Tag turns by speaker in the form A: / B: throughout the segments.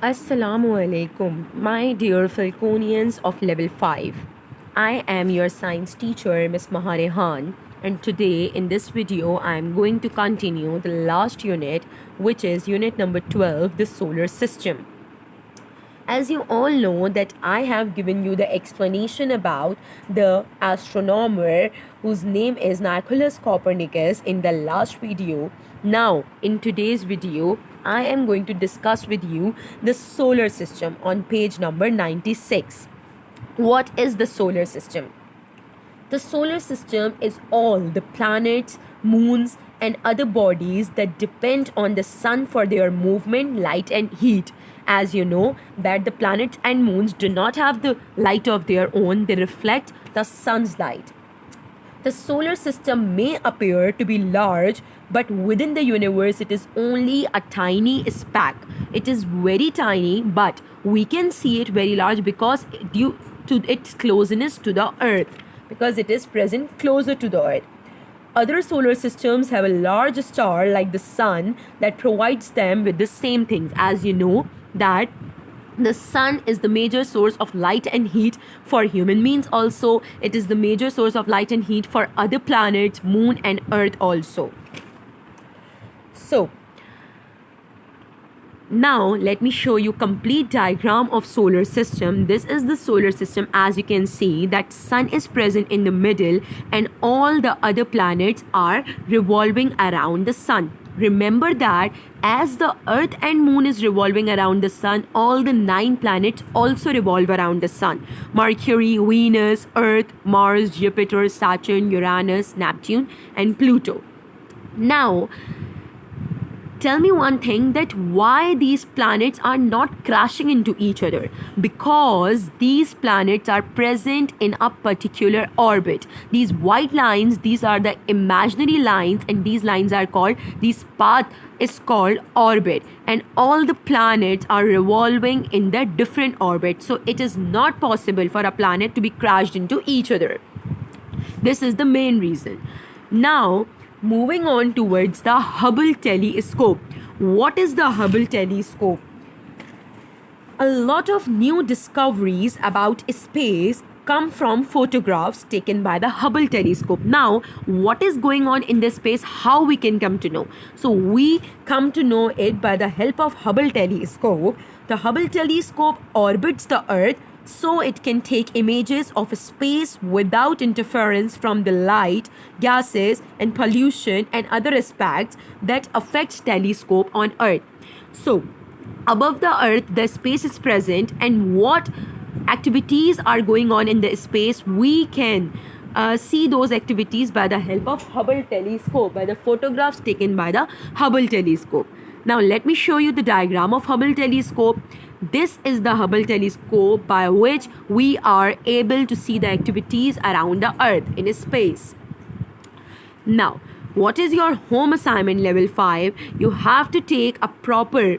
A: Assalamu alaikum, my dear Falconians of level 5. I am your science teacher, Miss Maharehan, and today in this video I am going to continue the last unit, which is unit number 12, the solar system. As you all know that I have given you the explanation about the astronomer whose name is Nicolaus Copernicus in the last video. Now in today's video I am going to discuss with you the solar system on page number 96. What is the solar system? The solar system is all the planets, moons, and other bodies that depend on the sun for their movement, light, and heat. As you know, that the planets and moons do not have the light of their own, they reflect the sun's light. The solar system may appear to be large, but within the universe, it is only a tiny speck. It is very tiny, but we can see it very large because due to its closeness to the earth, because it is present closer to the earth. Other solar systems have a large star like the sun that provides them with the same things. As you know that the sun is the major source of light and heat for human beings. Also, it is the major source of light and heat for other planets, moon and earth also. So now let me show you complete diagram of solar system. This is the solar system. As you can see that sun is present in the middle and all the other planets are revolving around the sun. Remember that as the earth and moon is revolving around the sun, all the 9 planets also revolve around the sun. Mercury, Venus, Earth, Mars, Jupiter, Saturn, Uranus, Neptune and Pluto. Now tell me one thing, that why these planets are not crashing into each other? Because these planets are present in a particular orbit. These white lines, these are the imaginary lines, and these lines are called, this path is called orbit, and all the planets are revolving in the different orbits. So it is not possible for a planet to be crashed into each other. This is the main reason. Now moving on towards the Hubble telescope. What is the Hubble telescope? A lot of new discoveries about space come from photographs taken by the Hubble telescope. Now, what is going on in this space? How we can come to know? So we come to know it by the help of Hubble telescope. The Hubble telescope orbits the Earth, so it can take images of space without interference from the light, gases and pollution and other aspects that affect telescope on Earth. So above the Earth the space is present, and what activities are going on in the space, we can see those activities by the help of Hubble telescope, by the photographs taken by the Hubble telescope. Now let me show you the diagram of Hubble telescope. This is the Hubble telescope by which we are able to see the activities around the Earth in space. Now, what is your home assignment level 5? You have to take a proper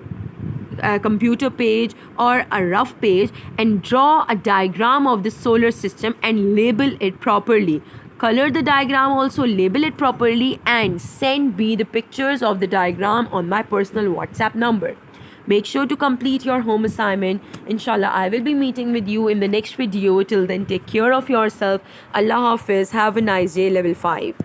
A: computer page or a rough page and draw a diagram of the solar system and label it properly. Color the diagram also, label it properly, and send me the pictures of the diagram on my personal WhatsApp number. Make sure to complete your home assignment. Inshallah, I will be meeting with you in the next video. Till then, take care of yourself. Allah Hafiz. Have a nice day, level 5.